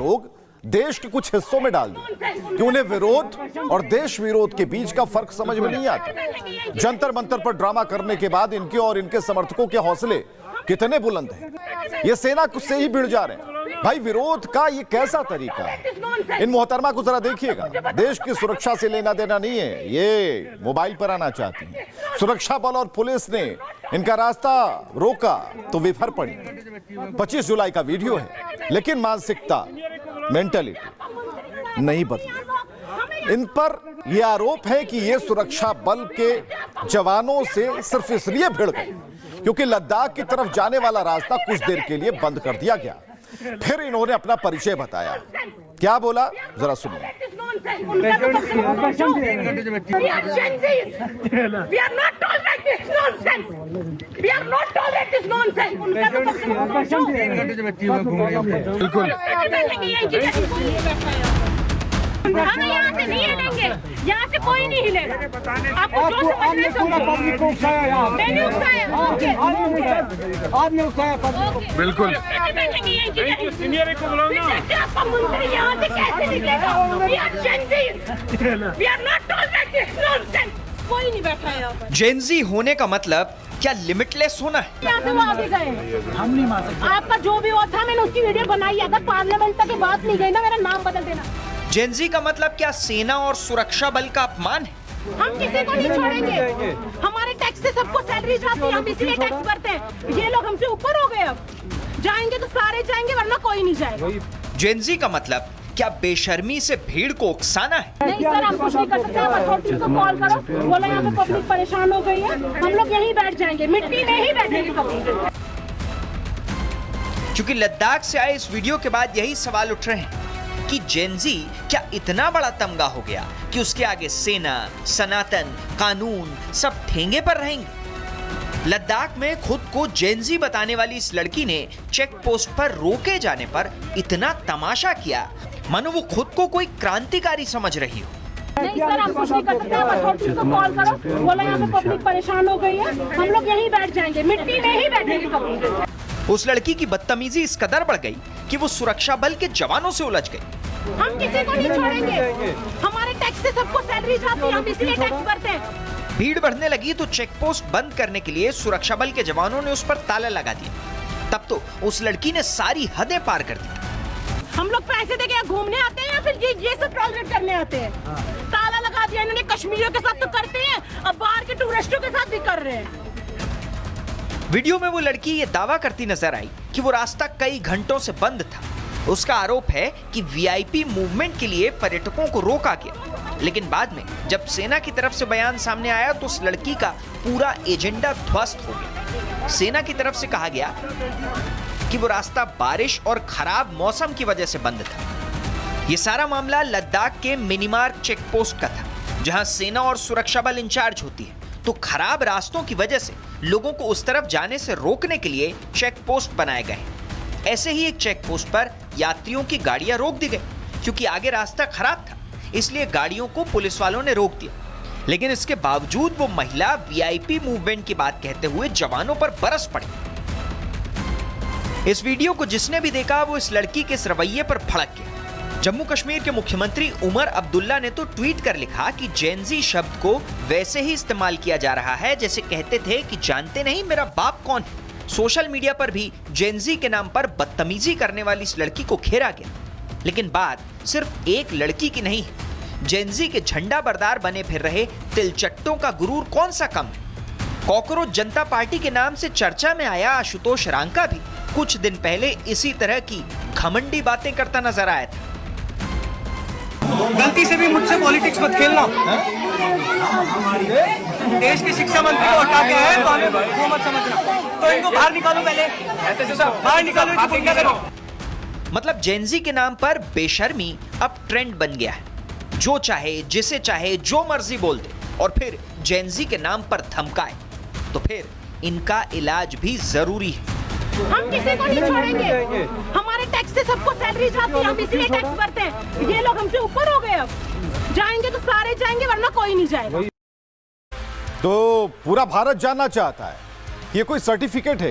लोग देश के कुछ हिस्सों में डाल दिए कि उन्हें विरोध और देश विरोध के बीच का फर्क समझ में नहीं आता। जंतर मंतर पर ड्रामा करने के बाद इनके और इनके समर्थकों के हौसले कितने बुलंद हैं। ये सेना से ही भिड़ जा रहे हैं। भाई विरोध का ये कैसा तरीका है? इन मोहतरमा को जरा देखिएगा। देश की सुरक्षा से लेना देना नहीं है, ये मोबाइल पर आना चाहती हैं। सुरक्षा बल और पुलिस ने इनका रास्ता रोका तो विफर पड़ी। 25 जुलाई का वीडियो है, लेकिन मानसिकता, मेंटालिटी नहीं बदली। इन पर यह आरोप है कि ये सुरक्षा बल के जवानों से सिर्फ इसलिए भिड़ गए क्योंकि लद्दाख की तरफ जाने वाला रास्ता कुछ देर के लिए बंद कर दिया गया। फिर इन्होंने अपना परिचय बताया। क्या बोला, जरा सुनिए। हम यहाँ से नहीं हिलेंगे, यहाँ से कोई नहीं हिलेगा। आपको जो समझना है समझो। मैंने उकसाया, आपने उकसाया, बिल्कुल। सीनियर को बुलाओ ना। आपका मंत्री यहाँ से कैसे निकलेगा? We are Gen Z. We are not tolerant this nonsense. कोई नहीं बैठा है यहाँ पर। जेन ज़ी होने का मतलब क्या लिमिटलेस होना है? यहाँ से वो आगे गए। हम नहीं मान सकते। आपका जो भी वो था, मैंने उसकी वीडियो बनाई। अगर पार्लियामेंट तक बात नहीं गई ना, मेरा नाम बदल देना। जेन ज़ी का मतलब क्या सेना और सुरक्षा बल का अपमान है? हम किसी को नहीं छोड़ेंगे। हमारे टैक्स से सबको सैलरी जाती है, हम इसीलिए टैक्स भरते हैं। ये लोग हमसे ऊपर हो गए। अब जाएंगे तो सारे जाएंगे, वरना कोई नहीं जाएगा। जेन ज़ी का मतलब क्या बेशर्मी से भीड़ को उकसाना है? नहीं सर, हम कुछ नहीं कर सकते। आप अथॉरिटी को कॉल करो, बोला यहाँ पे पब्लिक परेशान हो गई है, हम लोग यहीं बैठ जाएंगे, मिट्टी में ही बैठेंगे सब। क्योंकि लद्दाख से आए इस वीडियो के बाद यही सवाल उठ रहे हैं कि जेन ज़ी क्या इतना बड़ा तमगा हो गया कि उसके आगे सेना, सनातन, कानून सब ठेंगे पर रहेंगे। लद्दाख में खुद को जेन ज़ी बताने वाली इस लड़की ने चेक पोस्ट पर रोके जाने पर इतना तमाशा किया मानो वो खुद को कोई क्रांतिकारी समझ रही हो। नहीं सर, हम कुछ नहीं कर सकते। आप अथॉरिटी को कॉल करो, बोला यहाँ पे पब्लिक परेशान हो गई है, हम लोग यहीं बैठ जाएंगे, मिट्टी में ही बैठेंगे सब। उस लड़की की बदतमीजी इस कदर बढ़ गई कि वो सुरक्षा बल के जवानों से उलझ गई। हम किसी को नहीं छोड़ेंगे। हमारे टैक्स से सबको सैलरी जाती है, हम इसीलिए टैक्स भरते हैं। भीड़ बढ़ने लगी तो चेक पोस्ट बंद करने के लिए सुरक्षा बल के जवानों ने उस पर ताला लगा दिया। तब तो उस लड़की ने सारी हदें पार कर दी। हम लोग पैसे देके यहाँ घूमने आते हैं या फिर ये सब टॉलरेट करने आते हैं? ताला लगा दिया इन्होंने। कश्मीरियों के साथ तो करते हैं, अब बाहर के टूरिस्टों के साथ भी कर रहे हैं। वीडियो में वो लड़की ये दावा करती नजर आई कि वो रास्ता कई घंटों से बंद था। उसका आरोप है कि वीआईपी मूवमेंट के लिए पर्यटकों को रोका गया, लेकिन बाद में जब सेना की तरफ से बयान सामने आया तो उस लड़की का पूरा एजेंडा ध्वस्त हो गया। सेना की तरफ से कहा गया कि वो रास्ता बारिश और खराब मौसम की वजह से बंद था। ये सारा मामला लद्दाख के मिनीमार्क चेक पोस्ट का था, जहां सेना और सुरक्षा बल इंचार्ज होती है। तो खराब रास्तों की वजह से लोगों को उस तरफ जाने से रोकने के लिए चेक पोस्ट बनाए गए। ऐसे ही एक चेक पोस्ट पर यात्रियों की गाड़ियां रोक दी गई क्योंकि आगे रास्ता खराब था, इसलिए गाड़ियों को पुलिस वालों ने रोक दिया। लेकिन इसके बावजूद वो महिला वीआईपी मूवमेंट की बात कहते हुए जवानों पर बरस पड़ी। इस वीडियो को जिसने भी देखा वो इस लड़की के इस रवैये पर भड़क गया। जम्मू कश्मीर के मुख्यमंत्री उमर अब्दुल्ला ने तो ट्वीट कर लिखा कि जेन ज़ी शब्द को वैसे ही इस्तेमाल किया जा रहा है जैसे कहते थे कि जानते नहीं मेरा बाप कौन है। सोशल मीडिया पर भी जेन ज़ी के नाम पर बदतमीजी करने वाली इस लड़की को घेरा गया। लेकिन बात सिर्फ एक लड़की की नहीं है। जेन ज़ी के झंडा बरदार बने फिर रहे तिलचट्टों का गुरूर कौन सा कम है। कॉकरोच जनता पार्टी के नाम से चर्चा में आया आशुतोष रांका भी कुछ दिन पहले इसी तरह की घमंडी बातें करता नजर आया था। गलती से भी मुझसे पॉलिटिक्स मत खेलना। देश के शिक्षा मंत्री को हटा के आए तो हमें वो मत समझना। तो इनको बाहर निकालो, पहले बाहर निकालो, इनको क्या करो। मतलब जेन ज़ी के नाम पर बेशर्मी अब ट्रेंड बन गया है। जो चाहे जिसे चाहे जो मर्जी बोल दे और फिर जेन ज़ी के नाम पर धमकाए, तो फिर इनका इलाज भी जरूरी है। हम किसी को नहीं छोड़ेंगे। हमारे टैक्स से सबको सैलरी जाती है, हम इसीलिए टैक्स भरते हैं। ये लोग हमसे ऊपर हो गए। अब जाएंगे तो सारे जाएंगे, वरना कोई नहीं जाएगा। तो पूरा भारत जानना चाहता है, ये कोई सर्टिफिकेट है?